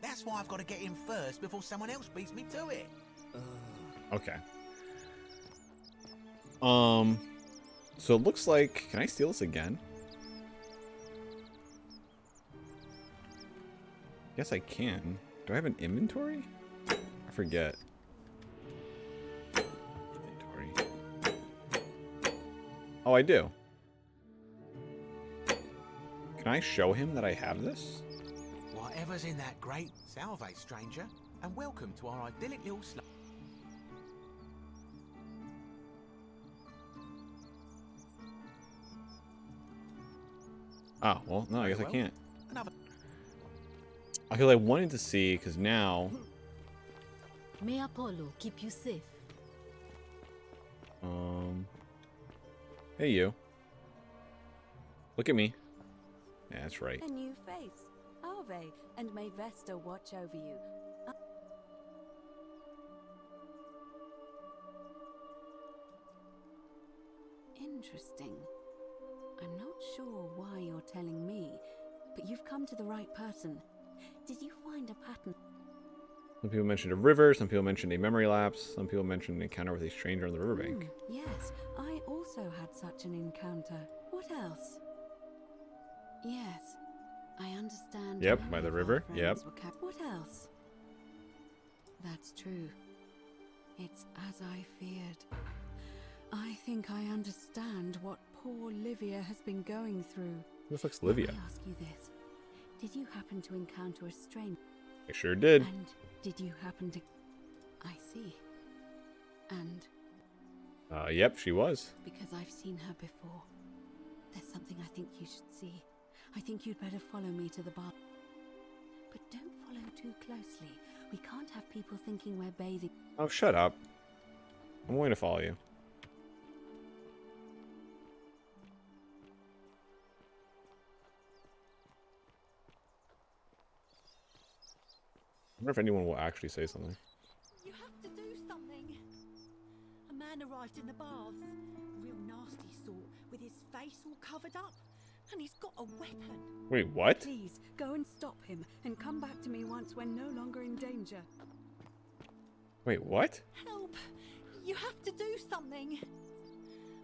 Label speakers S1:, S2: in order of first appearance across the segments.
S1: That's why I've got to get in first before someone else beats me to it.
S2: Okay. So it looks like... Can I steal this again? Yes, I can. Do I have an inventory? I forget. Inventory. Oh, I do. Can I show him that I have this?
S1: Whatever's in that grate, salve, stranger, and welcome to our idyllic little
S2: Oh, well, no, I guess I can't.
S1: Another.
S2: Because I wanted to see, because now...
S3: May Apollo keep you safe.
S2: Hey, you. Look at me. Yeah, that's right.
S4: A new face, Ave, and may Vesta watch over you. Interesting. I'm not sure why you're telling me, but you've come to the right person. Did you find a pattern?
S2: Some people mentioned a river, some people mentioned a memory lapse, some people mentioned an encounter with a stranger on the riverbank.
S4: Yes, I also had such an encounter. What else? Yes, I understand.
S2: Yep,
S4: many
S2: by the
S4: of our
S2: river,
S4: friends
S2: yep.
S4: were what else? That's true. It's as I feared. I think I understand what poor Livia has been going through.
S2: Who the fuck's Livia?
S4: Let me ask you this. Did you happen to encounter a stranger?
S2: I sure did.
S4: And did you happen to... I see. And...
S2: Yep, she was.
S4: because I've seen her before. There's something I think you should see. I think you'd better follow me to the bar. But don't follow too closely. We can't have people thinking we're bathing.
S2: Oh, shut up. I'm going to follow you. I wonder if anyone will actually say something.
S5: You have to do something. A man arrived in the baths, a real nasty sort, with his face all covered up, and he's got a weapon.
S2: Wait, what?
S4: Please, go and stop him, and come back to me once we're no longer in danger.
S2: Wait, what?
S5: Help! You have to do something.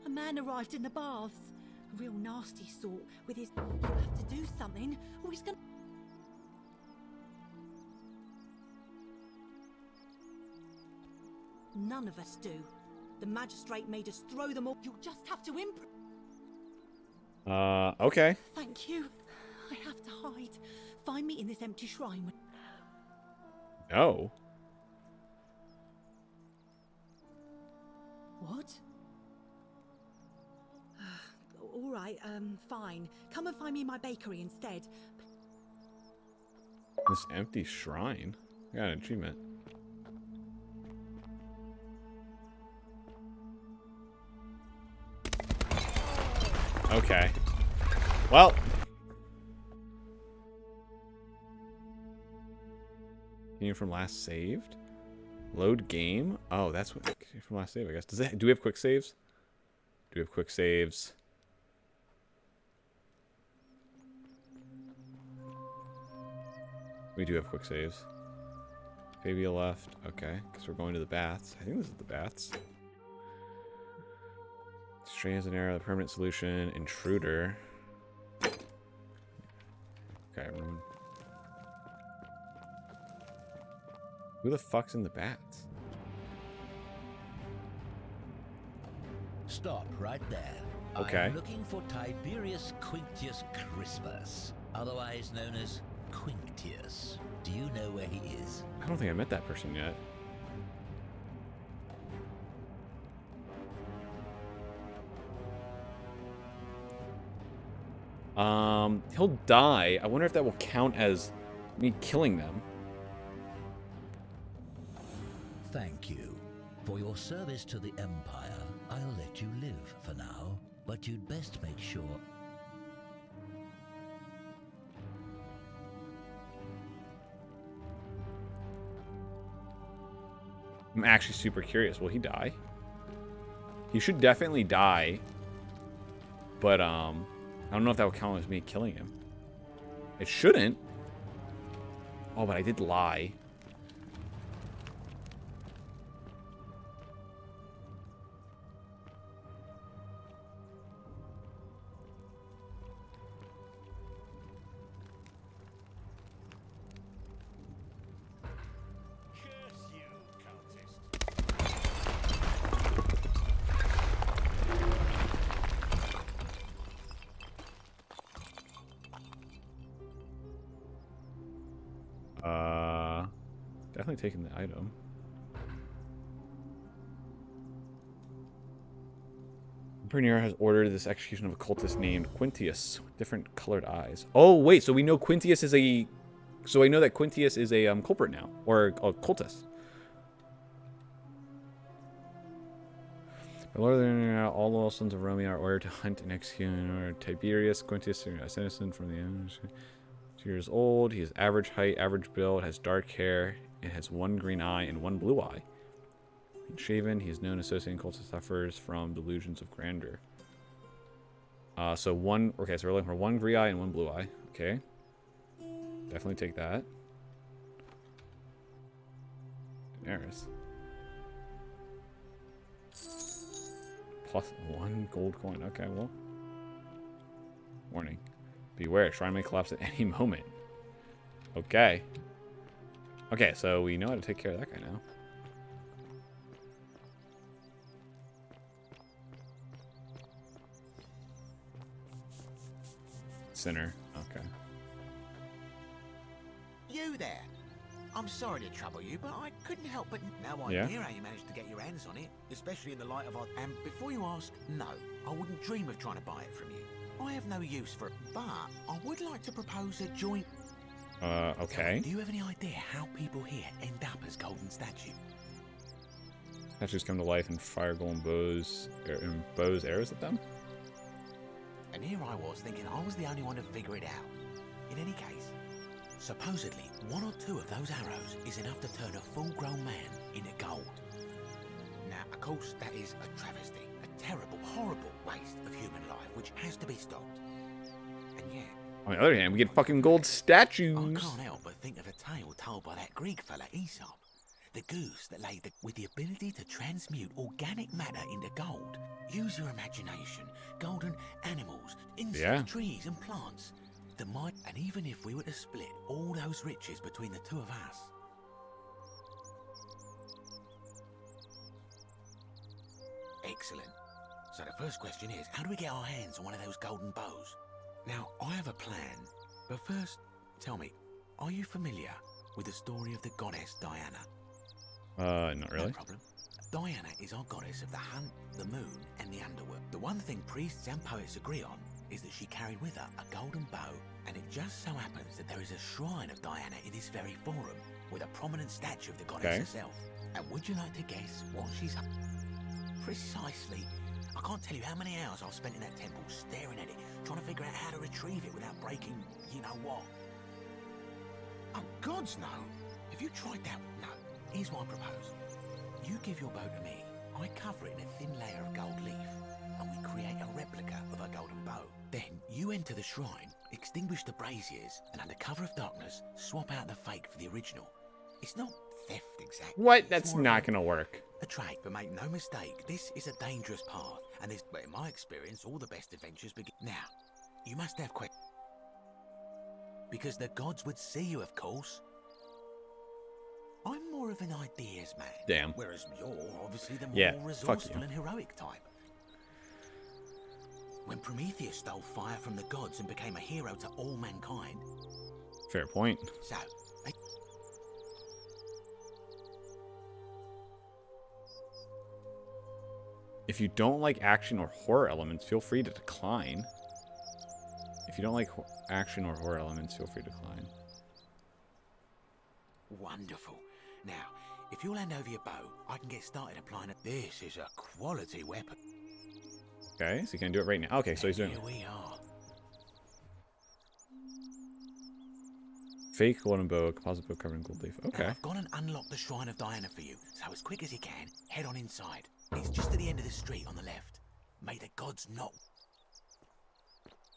S5: A man arrived in the baths, a real nasty sort, with his... You have to do something, or he's gonna... None of us do. The magistrate made us throw them all. You'll just have to
S2: Okay.
S5: Thank you. I have to hide. Find me in this empty shrine.
S2: No.
S5: What? All right, fine. Come and find me in my bakery instead.
S2: This empty shrine? I got an achievement. Okay. Well. Game from last saved? Load game? Oh, that's what from last save, I guess. Do we have quick saves? Do we have quick saves? We do have quick saves. Fabia left. Okay, because we're going to the baths. I think this is the baths. Strain as an arrow, the permanent solution, intruder. Okay, everyone. Who the fuck's in the bats?
S6: Stop right there.
S2: Okay.
S6: I'm looking for Tiberius Quinctius Crispus, otherwise known as Quinctius. Do you know where he is?
S2: I don't think I met that person yet. He'll die. I wonder if that will count as me killing them.
S6: Thank you. For your service to the Empire, I'll let you live for now, but you'd best make sure...
S2: I'm actually super curious. Will he die? He should definitely die. But, I don't know if that will count as me killing him. It shouldn't. Oh, but I did lie. Definitely taking the item. Bernier has ordered this execution of a cultist named Quintius with different colored eyes. Oh, wait, so we know Quintius is a... So I know that Quintius is a culprit now, or a cultist. The Lord of the Internet, all the sons of Rome are ordered to hunt and execute in order. Tiberius Quintius, a citizen from the 2 years old. He has average height, average build, has dark hair, and has 1 green eye and 1 blue eye. Shaven, he is known associating cultist suffers from delusions of grandeur. So we're looking for 1 green eye and 1 blue eye. Okay. Definitely take that. Daenerys. Plus 1 gold coin. Okay, well. Warning. Beware, shrine may collapse at any moment. Okay. Okay, so we know how to take care of that guy now. Sinner. Okay.
S1: You there. I'm sorry to trouble you, but I couldn't help but now I
S2: Yeah?
S1: hear how you managed to get your hands on it, especially in the light of our... And before you ask, no, I wouldn't dream of trying to buy it from you. I have no use for it, but I would like to propose a joint...
S2: Okay.
S1: Do you have any idea how people here end up as golden statues?
S2: Statues come to life and fire golden bows, arrows at them?
S1: And here I was thinking I was the only one to figure it out. In any case, supposedly 1 or 2 of those arrows is enough to turn a full-grown man into gold. Now, of course, that is a travesty, a terrible, horrible waste of human life, which has to be stopped. And yet...
S2: On the other hand, we get fucking gold statues.
S1: I can't help but think of a tale told by that Greek fella Aesop. The goose that laid with the ability to transmute organic matter into gold. Use your imagination. Golden animals, insects, trees and plants. The might, and even if we were to split all those riches between the 2 of us. Excellent. So the first question is, how do we get our hands on one of those golden bows? Now, I have a plan, but first, tell me, are you familiar with the story of the goddess Diana?
S2: Not really.
S1: No problem. Diana is our goddess of the hunt, the moon, and the underworld. The one thing priests and poets agree on is that she carried with her a golden bow, and it just so happens that there is a shrine of Diana in this very forum, with a prominent statue of the goddess herself. And would you like to guess what she's... Precisely. I can't tell you how many hours I've spent in that temple staring at it, trying to figure out how to retrieve it without breaking you-know-what. Oh, gods, no. Have you tried that? No. Here's what I propose. You give your bow to me, I cover it in a thin layer of gold leaf, and we create a replica of a golden bow. Then you enter the shrine, extinguish the braziers, and under cover of darkness, swap out the fake for the original. It's not theft exactly.
S2: What? That's not gonna work.
S1: A trade, but make no mistake, this is a dangerous path, and this, but in my experience, all the best adventures begin. Now, you must have questions. Because the gods would see you, of course. I'm more of an ideas man.
S2: Damn.
S1: Whereas you're obviously the more resourceful and heroic type. When Prometheus stole fire from the gods and became a hero to all mankind.
S2: Fair point.
S1: So,
S2: If you don't like action or horror elements, feel free to decline. If you don't like action or horror elements, feel free to decline.
S1: Wonderful. Now, if you'll hand over your bow, I can get started applying it. This is a quality weapon.
S2: Okay, so you can do it right now. Okay, so he's doing
S1: Here we are.
S2: fake golden bow, composite bow covered in gold leaf. Okay.
S1: Now, I've gone and unlocked the Shrine of Diana for you, so as quick as you can, head on inside. It's just at the end of the street on the left. May the gods not...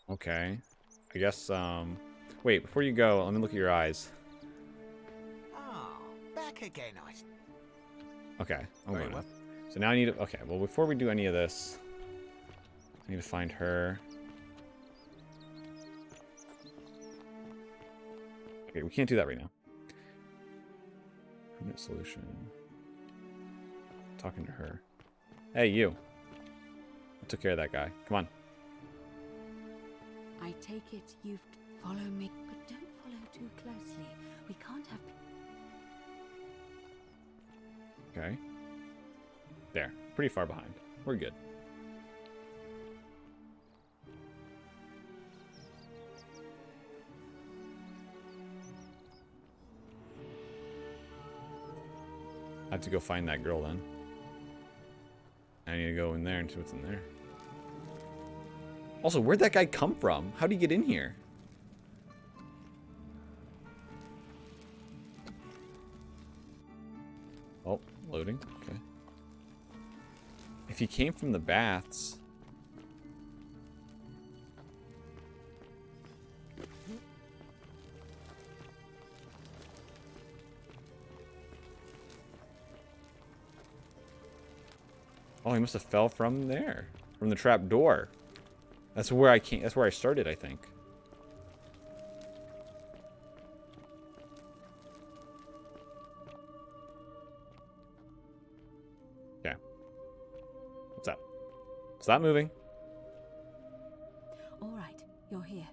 S2: Okay. I guess, wait, before you go, let me look at your eyes.
S1: back again,
S2: Okay, I'm
S1: Very
S2: going.
S1: well.
S2: So now I need to. Okay, well, before we do any of this, I need to find her. Okay, we can't do that right now. Permanent solution. Talking to her. Hey, you. I took care of that guy. Come on.
S4: I take it you've... Follow me, but don't follow too closely. We can't have...
S2: Okay. There. Pretty far behind. We're good. I have to go find that girl then. I need to go in there and see what's in there. Also, where'd that guy come from? How'd he get in here? Oh, loading. Okay. If he came from the baths... Oh, he must have fell from there. From the trap door. That's where I came. That's where I started, I think. Okay. What's up? Stop moving.
S4: All right, you're here.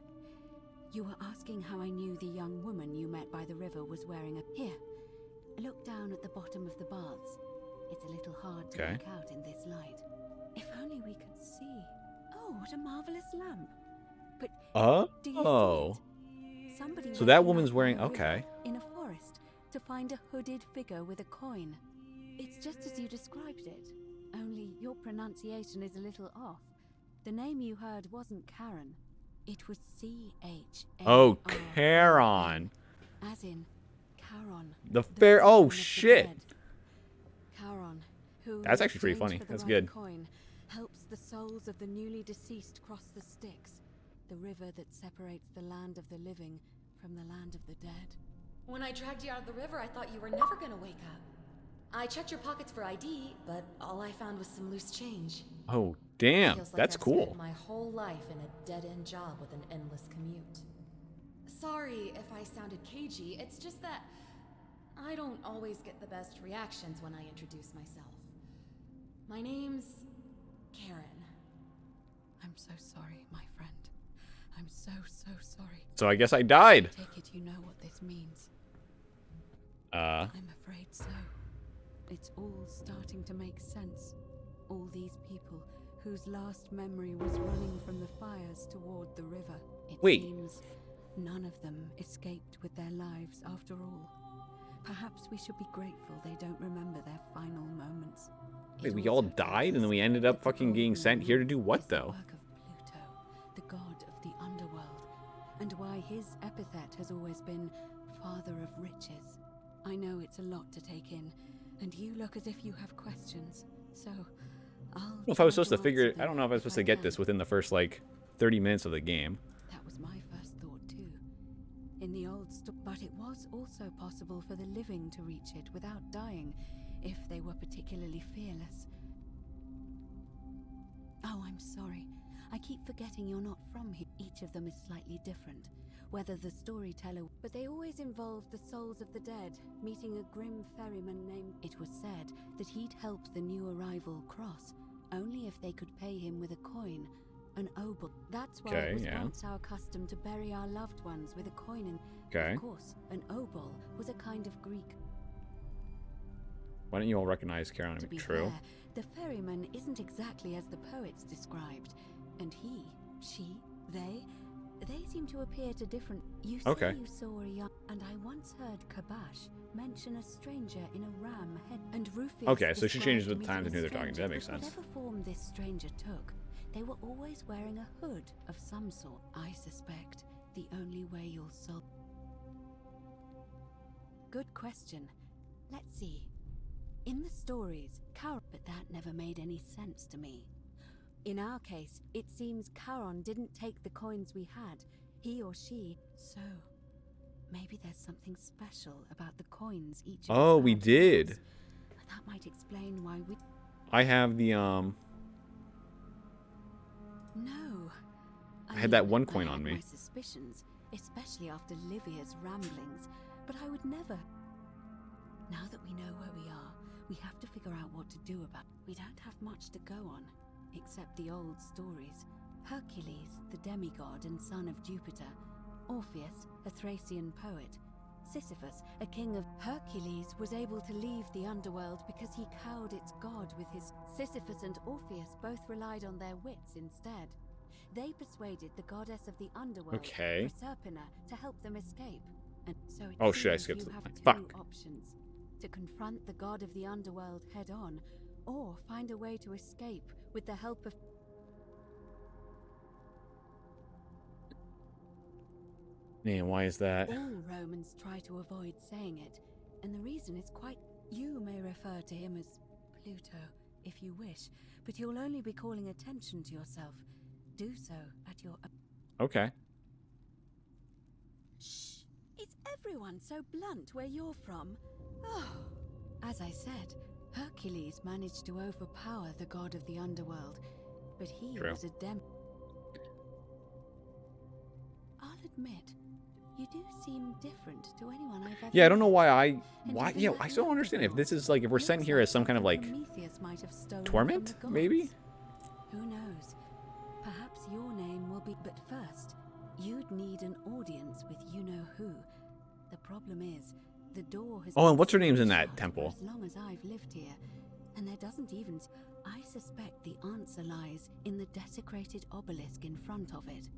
S4: You were asking how I knew the young woman you met by the river was wearing a... Here, look down at the bottom of the baths. It's a little hard to make out in this light. If only we could see. Oh, what a marvelous lamp. But do you see it? Somebody
S2: So
S4: went
S2: that
S4: in
S2: woman's
S4: by
S2: wearing...
S4: the river
S2: Okay.
S4: in a forest to find a hooded figure with a coin. It's just as you described it. Only your pronunciation is a little off. The name you heard wasn't Karen. It was C-H-A-R-O-N.
S2: Oh, Charon.
S4: As in Charon.
S2: The fair... Oh,
S4: woman of the
S2: shit.
S4: dead. Charon, who
S2: That's actually pretty
S4: in
S2: funny.
S4: exchange for the
S2: That's
S4: right
S2: good.
S4: Coin, helps the souls of the newly deceased cross the Styx, the river that separates the land of the living from the land of the dead.
S7: When I dragged you out of the river, I thought you were never gonna wake up. I checked your pockets for ID, but all I found was some loose change.
S2: Oh, damn.
S7: Feels like
S2: That's
S7: I've
S2: cool.
S7: spent my whole life in a dead-end job with an endless commute. Sorry if I sounded cagey, it's just that I don't always get the best reactions when I introduce myself. My name's Karen.
S4: I'm so sorry, my friend. I'm so sorry.
S2: So I guess I died.
S4: Take it you know what this means.
S2: Uh...
S4: I'm afraid so. It's all starting to make sense. All these people whose last memory was running from the fires toward the river. It
S2: Wait.
S4: seems none of them escaped with their lives after all. Perhaps we should be grateful they don't remember their final moments.
S2: Wait,
S4: It
S2: we all
S4: also tells
S2: died and then
S4: us
S2: we ended up
S4: that the
S2: fucking getting
S4: golden
S2: sent here to
S4: moon
S2: do what,
S4: is the
S2: though?
S4: work of Pluto, the god of the underworld, and why his epithet has always been Father of Riches. I know it's a lot to take in, and you look as if you have questions, so I'll...
S2: I don't know if I was supposed to
S4: try
S2: figure...
S4: answer
S2: I don't know if I was
S4: them
S2: supposed to get this
S4: can.
S2: within the first, like, 30 minutes of the game.
S4: That was my first thought too. In the old but it was also possible for the living to reach it without dying, if they were particularly fearless. Oh, I'm sorry. I keep forgetting you're not from here. Each of them is slightly different. Whether the storyteller... But they always involved the souls of the dead, meeting a grim ferryman named... It was said that he'd help the new arrival cross, only if they could pay him with a coin, an obol. That's why
S2: Okay,
S4: it was
S2: yeah.
S4: once our custom to bury our loved ones with a coin in...
S2: Okay.
S4: Of course, an obol was a kind of Greek...
S2: Why don't you all recognize Charon?
S4: To be
S2: True.
S4: fair, the ferryman isn't exactly as the poets described, and he, she, they seem to appear to different... You say
S2: Okay.
S4: you saw a young... And I once heard Kabash mention a stranger in a ram head... And Rufius
S2: Okay, so she changes with
S4: described
S2: time to
S4: meeting
S2: who
S4: a
S2: they're talking to.
S4: stranger,
S2: That makes
S4: but
S2: sense.
S4: whatever form this stranger took, they were always wearing a hood of some sort. I suspect the only way you'll solve... Good question. Let's see. In the stories, but that never made any sense to me. In our case, it seems Charon didn't take the coins we had. He or she, so Maybe there's something special about the coins each of
S2: Oh,
S4: us
S2: we
S4: have.
S2: did.
S4: That might explain why we...
S2: I have the
S4: No.
S2: I had that
S4: mean,
S2: one coin
S4: I
S2: on
S4: had
S2: me.
S4: my suspicions, especially after Livia's ramblings, but I would never... Now that we know where we are, we have to figure out what to do about... We don't have much to go on, except the old stories. Hercules, the demigod and son of Jupiter. Orpheus, a Thracian poet. Sisyphus, a king of... Hercules was able to leave the underworld because he cowed its god with his... Sisyphus and Orpheus both relied on their wits instead. They persuaded the goddess of the underworld,
S2: Okay.
S4: Proserpina, to help them escape. And so it
S2: Oh, shit, I
S4: seems
S2: skipped
S4: you
S2: the-
S4: have
S2: fuck.
S4: two options. To confront the god of the underworld head on, or find a way to escape with the help of...
S2: Man, why is that?
S4: All Romans try to avoid saying it, and the reason is quite... You may refer to him as Pluto, if you wish, but you'll only be calling attention to yourself. Do so at your...
S2: Okay.
S4: Shh! Is everyone so blunt where you're from? Oh. As I said, Hercules managed to overpower the god of the underworld, but he
S2: True.
S4: was a I'll admit, you do seem different to anyone I've ever
S2: Yeah, I don't know
S4: met.
S2: why
S4: And even
S2: yeah,
S4: that
S2: I still don't
S4: look of
S2: understand if this
S4: yours
S2: is like, if we're
S4: looks
S2: sent here as some kind of
S4: something
S2: like
S4: Prometheus might have stolen from
S2: torment,
S4: the
S2: maybe?
S4: gods. Who knows? Perhaps your name will be... But first, you'd need an audience with you-know-who. The problem is, the door has...
S2: Oh, and
S4: been
S2: what's her name's in
S4: sealed
S2: that
S4: shut
S2: temple?
S4: For as long as I've lived here, and there doesn't even... I suspect the answer lies in the desecrated obelisk in front of it.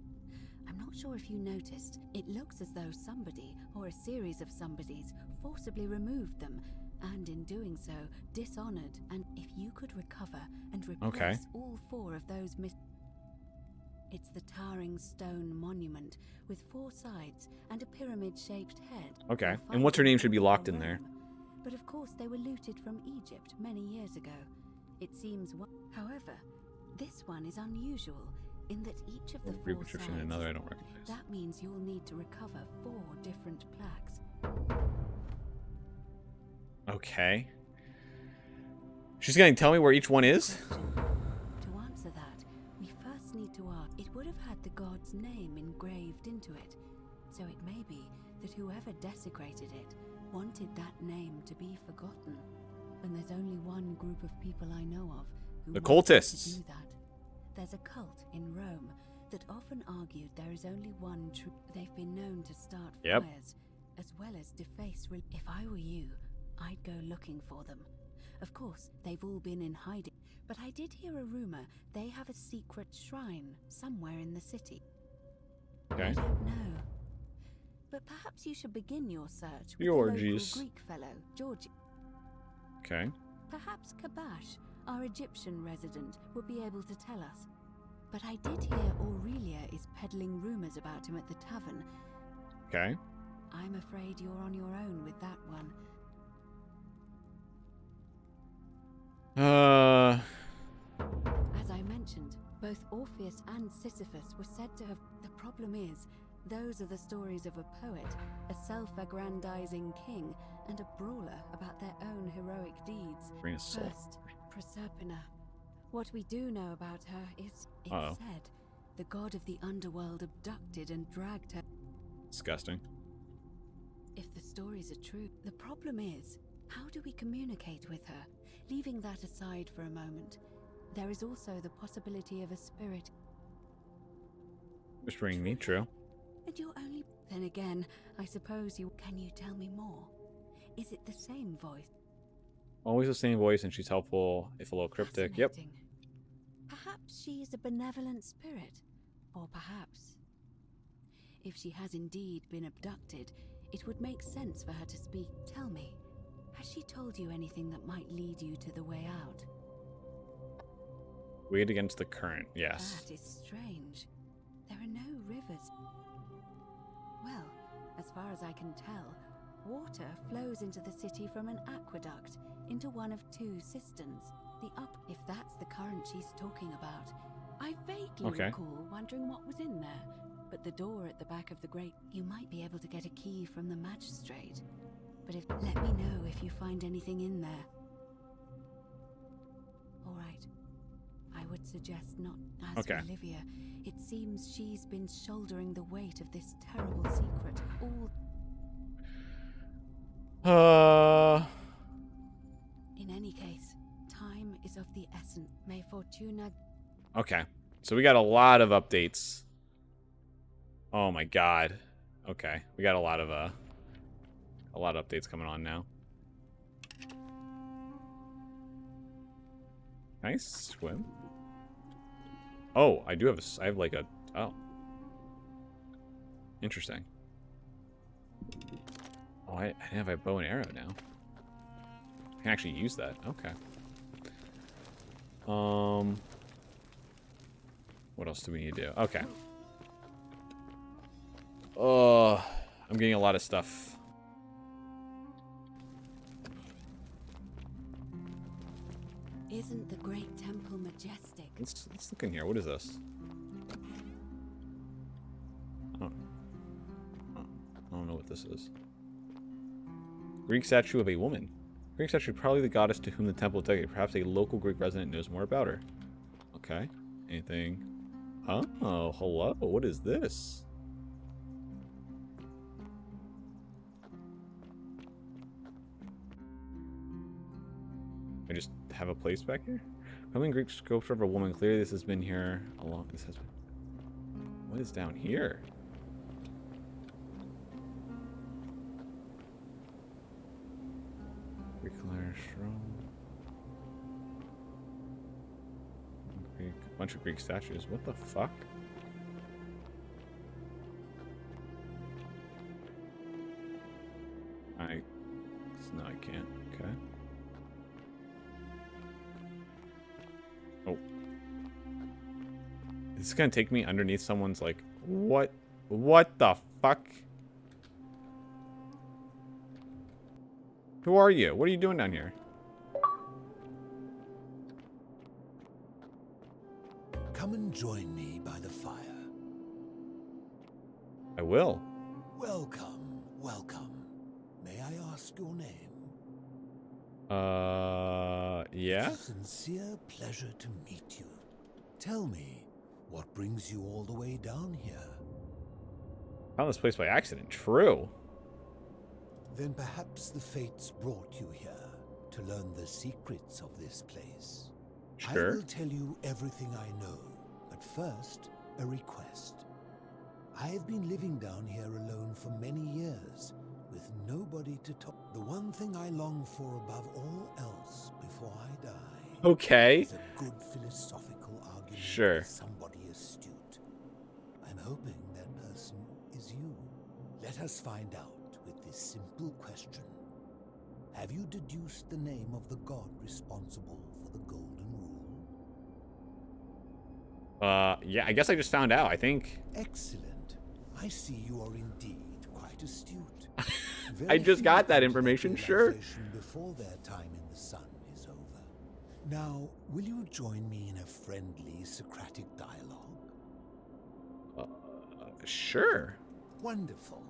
S4: I'm not sure if you noticed, it looks as though somebody, or a series of somebodies, forcibly removed them, and in doing so, dishonored. And if you could recover and replace all four of those It's the towering stone monument with four sides and a pyramid-shaped head.
S2: Okay.
S4: You'll
S2: And
S4: find
S2: what's her
S4: them
S2: name should be
S4: all over
S2: locked in there.
S4: Rome. But of course they were looted from Egypt many years ago. It seems however, this one is unusual in that each of the
S2: Greek
S4: four
S2: Egyptian
S4: sides...
S2: and another I don't recognize.
S4: That means you'll need to recover 4 different plaques.
S2: Okay. She's gonna tell me where each one is?
S4: To answer that, we first need to ask... It would have had the god's name engraved into it, so it may be that whoever desecrated it wanted that name to be forgotten. And there's only one group of people I know of who
S2: The
S4: wanted to
S2: cultists.
S4: do that. There's a cult in Rome that often argued there is only one true... They've been known to start fires, as well as deface... If I were you, I'd go looking for them. Of course, they've all been in hiding, but I did hear a rumor they have a secret shrine somewhere in the city.
S2: Okay.
S4: I don't know. But perhaps you should begin your search with the
S2: Georgies.
S4: local Greek fellow, Georgie.
S2: Okay.
S4: Perhaps Kabash, our Egyptian resident, would be able to tell us. But I did hear Aurelia is peddling rumors about him at the tavern.
S2: Okay.
S4: I'm afraid you're on your own with that one. As I mentioned, both Orpheus and Sisyphus were said to have... The problem is, those are the stories of a poet, a self-aggrandizing king, and a brawler about their own heroic deeds.
S2: Grain of salt.
S4: First, Proserpina. What we do know about her is, it's said, the god of the underworld abducted and dragged her.
S2: Disgusting.
S4: If the stories are true, the problem is, how do we communicate with her? Leaving that aside for a moment, there is also the possibility of a spirit.
S2: Just ringing me, true.
S4: And you're only... Then again, I suppose you... Can you tell me more? Is it the same voice?
S2: Always the same voice, and she's helpful, if a little cryptic. Yep.
S4: Fascinating. Perhaps she is a benevolent spirit. Or perhaps... If she has indeed been abducted, it would make sense for her to speak. Tell me, has she told you anything that might lead you to the way out?
S2: Wade against the current, yes.
S4: That is strange. There are no rivers. Well, as far as I can tell, water flows into the city from an aqueduct into one of 2 cisterns. If that's the current she's talking about. I vaguely recall wondering what was in there, but at the door at the back of the great. You might be able to get a key from the magistrate. But let me know if you find anything in there. All right. I would suggest not. As for Olivia, it seems she's been shouldering the weight of this terrible secret all. In any case, time is of the essence. May Fortuna.
S2: Okay, so we got a lot of updates. Oh my god. Okay, we got a lot of updates coming on now. Nice swim. Oh, I do have I have like a, oh. Interesting. Oh, I didn't have a bow and arrow now. I can actually use that. Okay. What else do we need to do? Okay. I'm getting a lot of stuff.
S4: Isn't the great temple majestic?
S2: Let's look in here. What is this? Oh. I don't know what this is. Greek statue of a woman. Greek statue, probably the goddess to whom the temple is dedicated. Perhaps a local Greek resident knows more about her. Okay. Anything? Oh, hello. What is this? I just have a place back here? Roman Greek sculpture of a woman. Clearly this has been here along. This has been. What is down here? Greek letters from. Greek. A bunch of Greek statues. What the fuck? No, I can't. Okay. Oh. This is gonna take me underneath someone's, like, what the fuck? Who are you? What are you doing down here?
S6: Come and join me by the fire.
S2: I will.
S6: Welcome, welcome. May I ask your name?
S2: Yeah?
S6: It's a sincere pleasure to meet you. Tell me, what brings you all the way down here?
S2: Found this place by accident. True.
S6: Then perhaps the fates brought you here to learn the secrets of this place.
S2: Sure.
S6: I will tell you everything I know, but first, a request. I have been living down here alone for many years, with nobody to talk. The one thing I long for above all else before I die
S2: Okay.
S6: is a good philosophical argument
S2: Sure.
S6: with somebody astute. I'm hoping that person is you. Let us find out with this simple question. Have you deduced the name of the god responsible for the Golden Rule?
S2: Yeah, I guess I just found out, I think.
S6: Excellent. I see you are indeed quite astute.
S2: I just got that information, sure.
S6: Before their time in the sun is over. Now, will you join me in a friendly Socratic dialogue?
S2: Sure.
S6: Wonderful.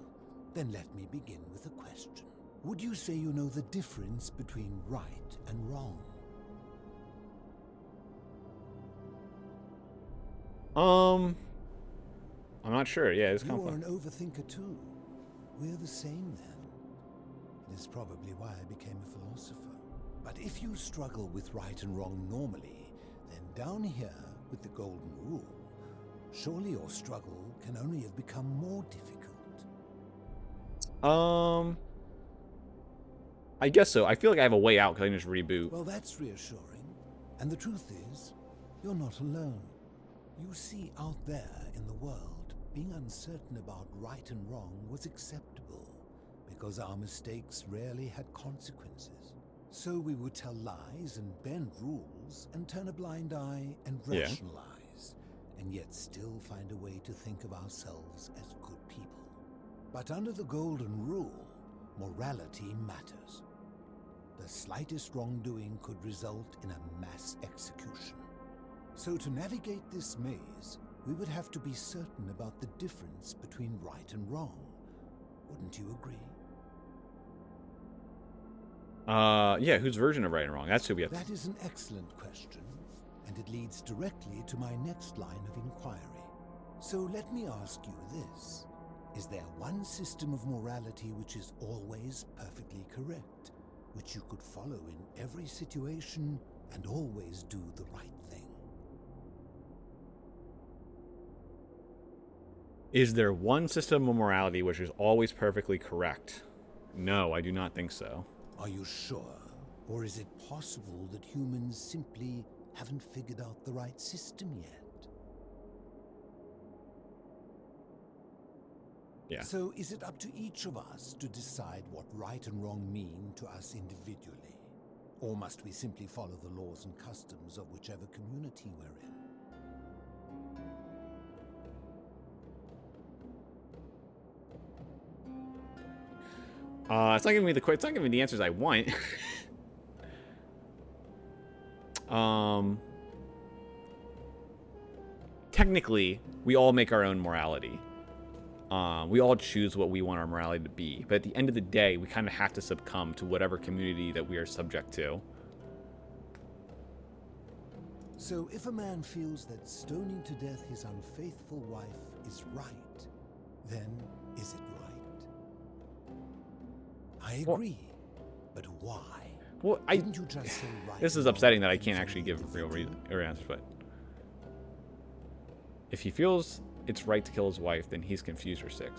S6: Then let me begin with a question. Would you say you know the difference between right and wrong?
S2: I'm not sure. Yeah, it's
S6: You are
S2: complex.
S6: an overthinker too. We're the same then. It is probably why I became a philosopher. But if you struggle with right and wrong normally, then down here with the Golden Rule, surely your struggle can only have become more difficult.
S2: I guess so. I feel like I have a way out because I can just reboot.
S6: Well, that's reassuring. And the truth is, you're not alone. You see, out there in the world, being uncertain about right and wrong was acceptable, because our mistakes rarely had consequences. So we would tell lies and bend rules and turn a blind eye and rationalize, and yet still find a way to think of ourselves as good people. But under the Golden Rule, morality matters. The slightest wrongdoing could result in a mass execution. So to navigate this maze, we would have to be certain about the difference between right and wrong. Wouldn't you agree?
S2: Yeah, whose version of right and wrong? That's who we have.
S6: That is an excellent question, and it leads directly to my next line of inquiry. So let me ask you this. Is there one system of morality which is always perfectly correct, which you could follow in every situation and always do the right thing?
S2: Is there one system of morality which is always perfectly correct? No, I do not think so.
S6: Are you sure? Or is it possible that humans simply haven't figured out the right system yet?
S2: Yeah.
S6: So is it up to each of us to decide what right and wrong mean to us individually? Or must we simply follow the laws and customs of whichever community we're in?
S2: It's not giving me the answers I want. Technically, we all make our own morality. We all choose what we want our morality to be. But at the end of the day, we kind of have to succumb to whatever community that we are subject to.
S6: So if a man feels that stoning to death his unfaithful wife is right, then is it right? I agree, but why?
S2: Well,
S6: Didn't you just say right?
S2: This is upsetting that I can't actually give real answers, but if he feels it's right to kill his wife, then he's confused or sick.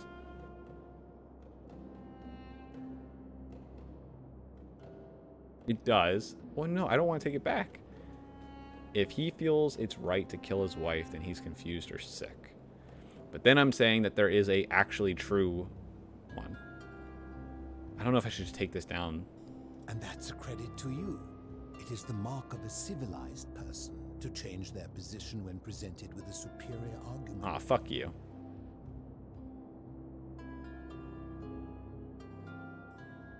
S2: It does. Well, no, I don't want to take it back. If he feels it's right to kill his wife, then he's confused or sick. But then I'm saying that there is a actually true one. I don't know if I should just take this down.
S6: And that's a credit to you. It is the mark of a civilized person to change their position when presented with a superior argument.
S2: Ah, fuck you.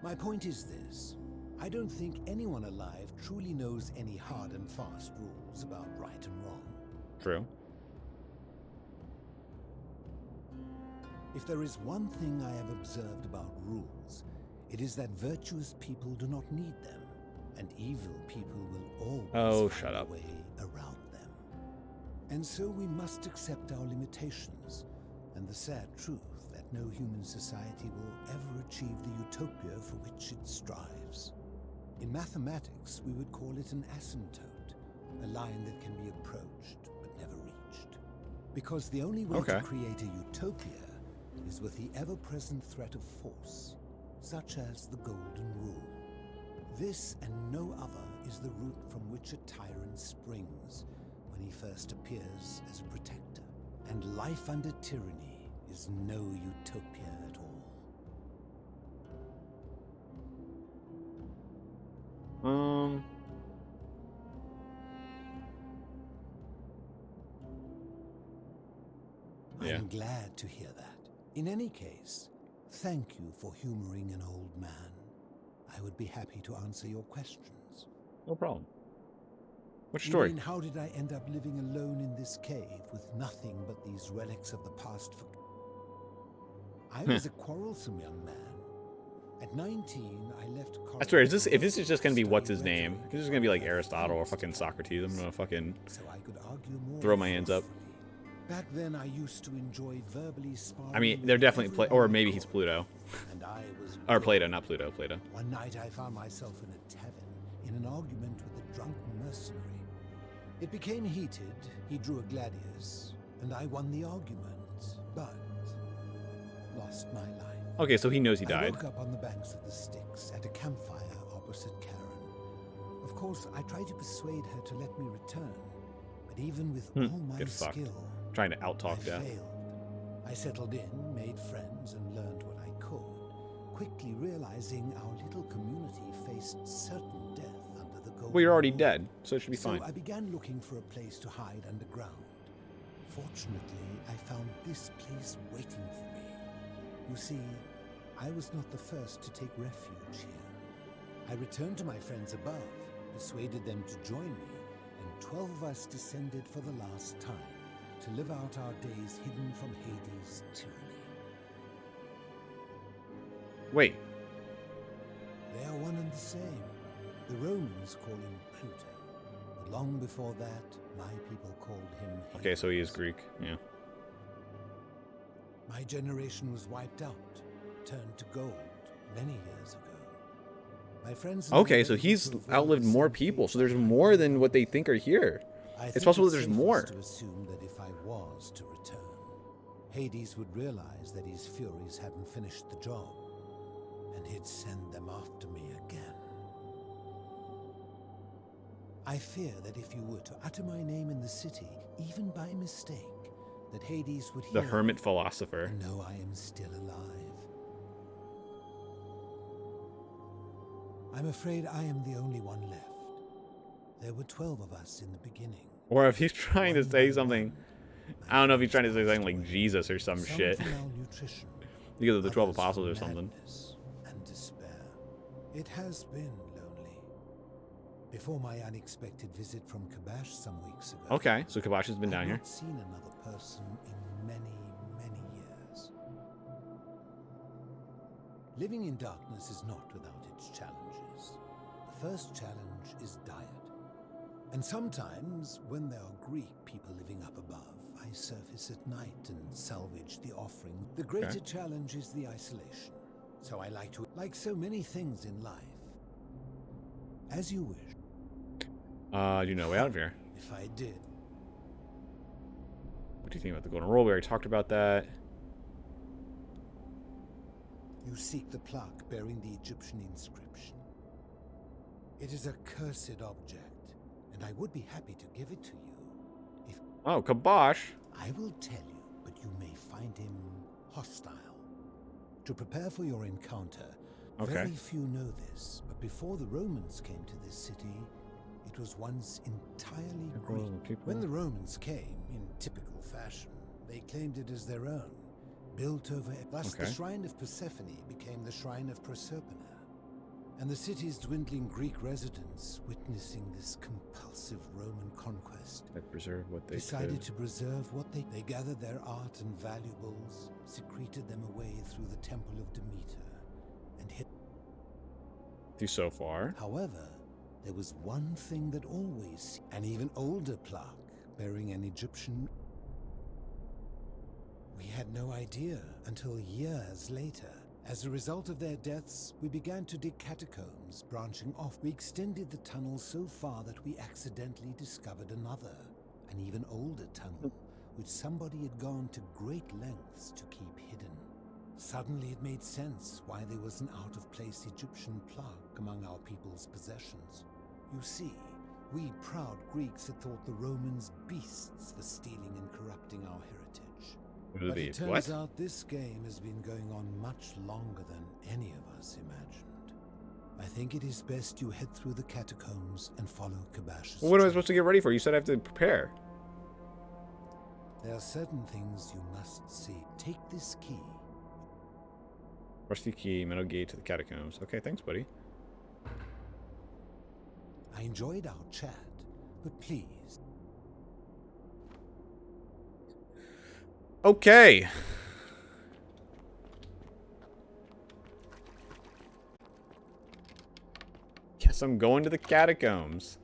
S6: My point is this. I don't think anyone alive truly knows any hard and fast rules about right and wrong.
S2: True.
S6: If there is one thing I have observed about rules, it is that virtuous people do not need them, and evil people will always find a way around them. And so we must accept our limitations, and the sad truth that no human society will ever achieve the utopia for which it strives. In mathematics, we would call it an asymptote, a line that can be approached but never reached. Because the only way to create a utopia is with the ever-present threat of force, such as the Golden Rule. This and no other is the root from which a tyrant springs when he first appears as a protector. And life under tyranny is no utopia at all.
S2: Yeah.
S6: I'm glad to hear that. In any case, thank you for humoring an old man. I would be happy to answer your questions.
S2: No problem. What's your
S6: You
S2: story?
S6: mean, how did I end up living alone in this cave with nothing but these relics of the past? I was a quarrelsome young man. At 19, I left college.
S2: I swear, if this is just gonna be what's his name, if this is gonna be like Aristotle or fucking Socrates, I'm gonna fucking
S6: so I could argue more
S2: throw my hands up.
S6: Back then, I used to enjoy verbally sparring.
S2: I mean, they're definitely or maybe he's Pluto.
S6: And I was
S2: Or Plato, not Pluto, Plato.
S6: One night I found myself in a tavern in an argument with a drunken mercenary. It became heated, he drew a gladius, and I won the argument, but lost my life.
S2: Okay, so he knows he
S6: I
S2: died.
S6: woke up on the banks of the Styx at a campfire opposite Karen. Of course, I tried to persuade her to let me return, but even with all my
S2: Get fucked.
S6: skill,
S2: Trying to out-talk
S6: I
S2: death.
S6: failed. I settled in, made friends, and learned what I could, quickly realizing our little community faced certain death under the Golden
S2: Well, you're already
S6: Rule.
S2: dead, so it should be fine.
S6: So I began looking for a place to hide underground. Fortunately, I found this place waiting for me. You see, I was not the first to take refuge here. I returned to my friends above, persuaded them to join me, and 12 of us descended for the last time, to live out our days hidden from Hades' tyranny.
S2: Wait.
S6: They are one and the same. The Romans call him Pluto, but long before that, my people called him Hades.
S2: Okay, so he is Greek. Yeah.
S6: My generation was wiped out, turned to gold many years ago. My friends. and I
S2: Okay,
S6: were
S2: so
S6: able
S2: he's
S6: to avoid
S2: outlived
S6: the
S2: more
S6: same
S2: people.
S6: fate
S2: So there's
S6: my
S2: more than
S6: family
S2: what they
S6: had.
S2: think are here.
S6: I
S2: It's
S6: think
S2: possible that there's
S6: safest
S2: more.
S6: to assume that if I was to return, Hades would realize that his furies hadn't finished the job, and he'd send them after me again. I fear that if you were to utter my name in the city, even by mistake, that Hades would
S2: The
S6: hear
S2: hermit
S6: you
S2: philosopher.
S6: and know I am still alive. I'm afraid I am the only one left. There were 12 of us in the beginning.
S2: Or if he's trying to
S6: One
S2: say
S6: by
S2: something,
S6: one,
S2: I don't know if he's trying to say
S6: friends
S2: something like
S6: passed away.
S2: Jesus or some shit.
S6: From malnutrition,
S2: Because of the 12
S6: others
S2: apostles
S6: from
S2: or something.
S6: madness and despair. It has been lonely. Before my unexpected visit from Kabash some weeks ago.
S2: Okay, so Kabash has been down
S6: I've
S2: here.
S6: not seen another person in many, many years. Living in darkness is not without its challenges. The first challenge is diet. And sometimes, when there are Greek people living up above, I surface at night and salvage the offering. The greater challenge is the isolation. So I like so many things in life. As you wish.
S2: You know, way out of here.
S6: If I did.
S2: What do you think about the golden rule? We already talked about that.
S6: You seek the plaque bearing the Egyptian inscription. It is a cursed object, and I would be happy to give it to you. If
S2: Oh, Kabash.
S6: I will tell you, but you may find him hostile. To prepare for your encounter,
S2: Okay.
S6: very few know this, but before the Romans came to this city, it was once entirely Greek. When the Romans came, in typical fashion, they claimed it as their own, built over it. Thus the Shrine of Persephone became the Shrine of Proserpina. And the city's dwindling Greek residents, witnessing this compulsive Roman conquest,
S2: They preserve what they
S6: decided
S2: could.
S6: to preserve what they gathered their art and valuables, secreted them away through the Temple of Demeter, and hid.
S2: So far.
S6: However, there was one thing that always, an even older plaque bearing an Egyptian. We had no idea until years later. As a result of their deaths, we began to dig catacombs branching off. We extended the tunnel so far that we accidentally discovered another, an even older tunnel, which somebody had gone to great lengths to keep hidden. Suddenly it made sense why there was an out-of-place Egyptian plaque among our people's possessions. You see, we proud Greeks had thought the Romans beasts for stealing and corrupting our heritage. But it turns out this game has been going on much longer than any of us imagined. I think it is best you head through the catacombs and follow Kabash's
S2: Well, what am I
S6: trail.
S2: supposed to get ready for? You said I have to prepare.
S6: There are certain things you must see. Take this key.
S2: Rusty key, metal gate to the catacombs. Okay, thanks, buddy.
S6: I enjoyed our chat, but please.
S2: Okay. Guess I'm going to the catacombs.